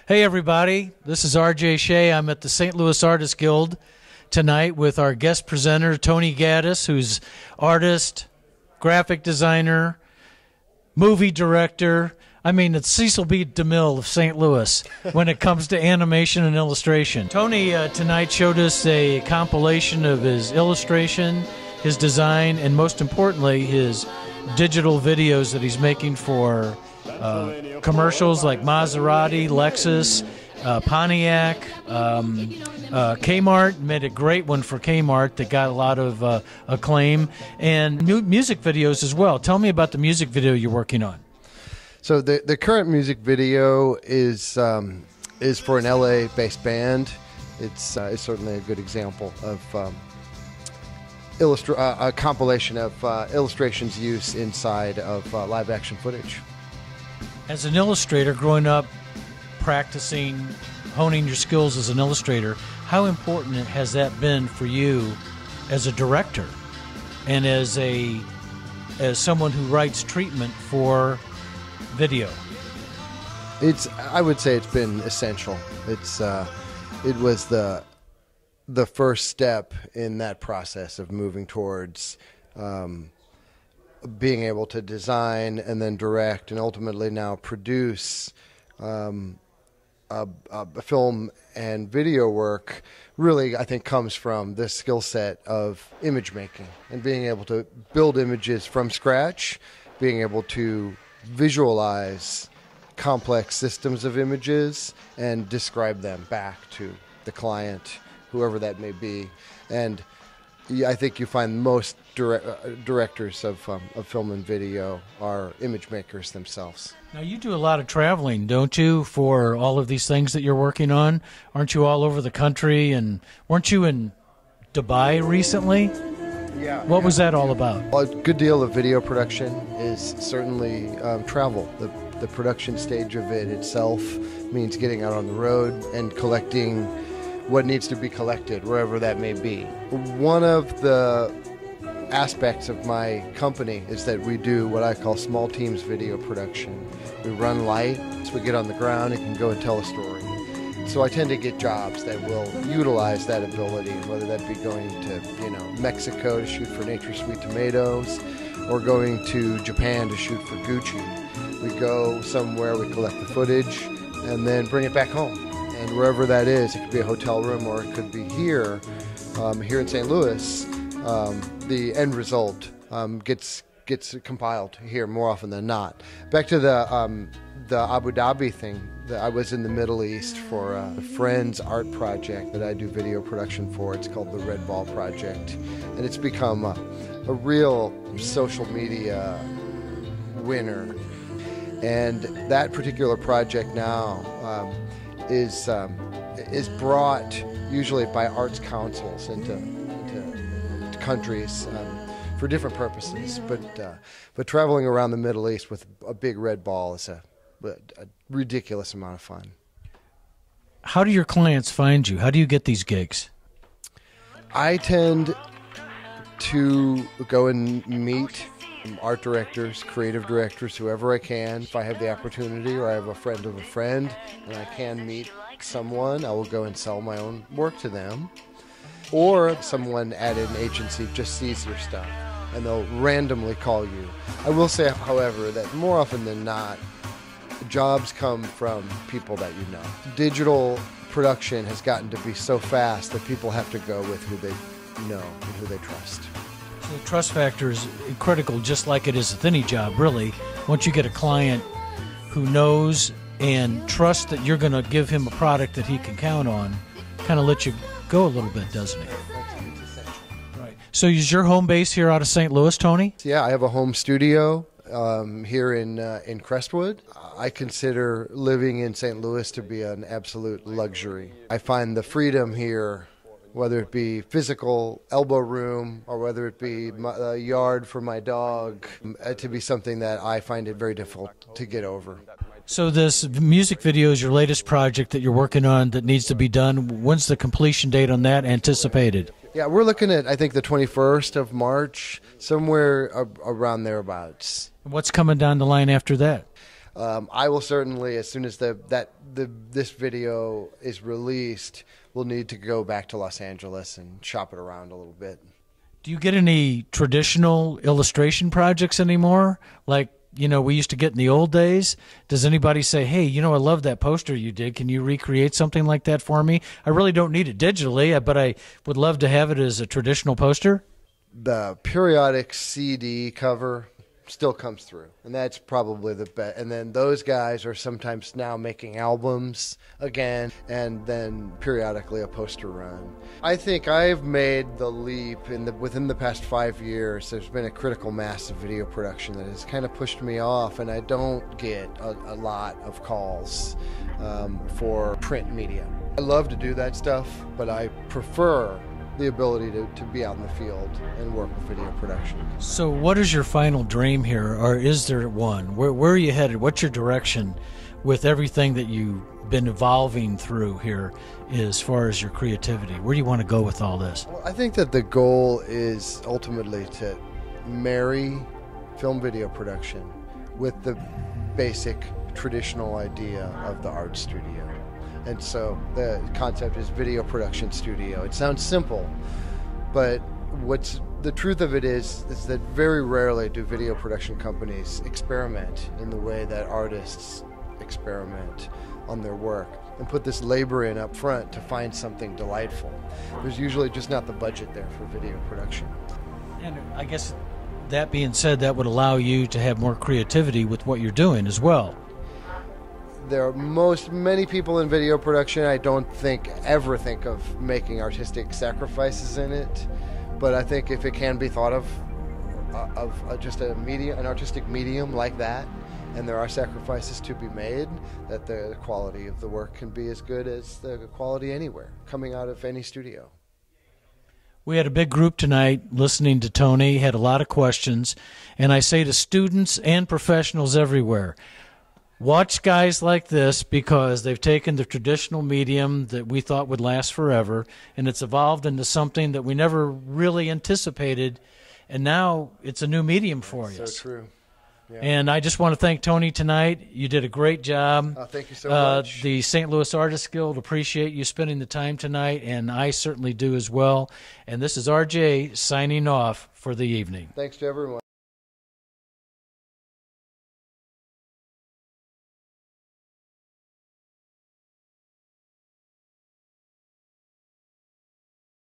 Hey everybody, this is Shay. I'm at the St. Louis Artists Guild tonight with our guest presenter, Tony Gaddis, who's artist, graphic designer, movie director. I mean, it's Cecil B. DeMille of St. Louis when it comes to animation and illustration. Tony tonight showed us a compilation of his illustration, his design, and most importantly, his digital videos that he's making for commercials like Maserati, Lexus, Pontiac, Kmart. Made a great one for Kmart that got a lot of acclaim, and new music videos as well. Tell me about the music video you're working on. So the current music video is for an LA-based band. It's certainly a good example of a compilation of illustrations used inside of live-action footage. As an illustrator, growing up, practicing, honing your skills as an illustrator, how important has that been for you as a director and as someone who writes treatment for video? I would say it's been essential. It was the first step in that process of moving towards being able to design and then direct and ultimately now produce a film and video work. Really, I think, comes from this skill set of image making and being able to build images from scratch, being able to visualize complex systems of images and describe them back to the client, whoever that may be. And I think you find most directors of film and video are image makers themselves. Now, you do a lot of traveling, don't you, for all of these things that you're working on? Aren't you all over the country? And weren't you in Dubai recently? Yeah. What was that all about? Well, a good deal of video production is certainly travel. The production stage of it itself means getting out on the road and collecting what needs to be collected, wherever that may be. One of the aspects of my company is that we do what I call small teams video production. We run light, so we get on the ground and can go and tell a story. So I tend to get jobs that will utilize that ability, whether that be going to Mexico to shoot for Nature's Sweet Tomatoes or going to Japan to shoot for Gucci. We go somewhere, we collect the footage, and then bring it back home. And wherever that is, it could be a hotel room or it could be here in St. Louis. The end result gets compiled here more often than not. Back to the Abu Dhabi thing. I was in the Middle East for a friend's art project that I do video production for. It's called the Red Ball Project, and it's become a real social media winner. And that particular project now is brought usually by arts councils into countries for different purposes. But traveling around the Middle East with a big red ball is a ridiculous amount of fun. How do your clients find you? How do you get these gigs? I tend to go and meet art directors, creative directors, whoever I can. If I have the opportunity or I have a friend of a friend and I can meet someone, I will go and sell my own work to them. Or someone at an agency just sees your stuff and they'll randomly call you. I will say, however, that more often than not, jobs come from people that you know. Digital production has gotten to be so fast that people have to go with who they know and who they trust. So the trust factor is critical, just like it is with any job, really. Once you get a client who knows and trusts that you're going to give him a product that he can count on, kind of lets you go a little bit, doesn't it? It's essential. Right. So is your home base here out of St. Louis, Tony? Yeah, I have a home studio here in Crestwood. I consider living in St. Louis to be an absolute luxury. I find the freedom here, whether it be physical elbow room or whether it be a yard for my dog, to be something that I find it very difficult to get over. So this music video is your latest project that you're working on that needs to be done. When's the completion date on that anticipated? Yeah, we're looking at, I think, the 21st of March, somewhere around thereabouts. What's coming down the line after that? I will certainly, as soon as this video is released, we'll need to go back to Los Angeles and shop it around a little bit. Do you get any traditional illustration projects anymore? Like, we used to get in the old days. Does anybody say, hey, I love that poster you did. Can you recreate something like that for me? I really don't need it digitally, but I would love to have it as a traditional poster. The periodic CD cover still comes through, and that's probably the best. And then those guys are sometimes now making albums again, and then periodically a poster run. I think I've made the leap within the past 5 years. There's been a critical mass of video production that has kind of pushed me off, and I don't get a lot of calls for print media. I love to do that stuff, but I prefer the ability to be out in the field and work with video production. So what is your final dream here, or is there one? Where are you headed? What's your direction with everything that you've been evolving through here as far as your creativity? Where do you want to go with all this? Well, I think that the goal is ultimately to marry film video production with the basic traditional idea of the art studio. And so the concept is video production studio. It sounds simple, but what's the truth of it is that very rarely do video production companies experiment in the way that artists experiment on their work and put this labor in up front to find something delightful. There's usually just not the budget there for video production. And I guess that being said, that would allow you to have more creativity with what you're doing as well. There are many people in video production I don't ever think of making artistic sacrifices in it, but I think if it can be thought of just an artistic medium like that, and there are sacrifices to be made, that the quality of the work can be as good as the quality anywhere, coming out of any studio. We had a big group tonight listening to Tony, had a lot of questions, and I say to students and professionals everywhere, watch guys like this, because they've taken the traditional medium that we thought would last forever, and it's evolved into something that we never really anticipated, and now it's a new medium for us. So true. Yeah. And I just want to thank Tony tonight. You did a great job. Thank you so much. The St. Louis Artists Guild appreciate you spending the time tonight, and I certainly do as well. And this is RJ signing off for the evening. Thanks to everyone.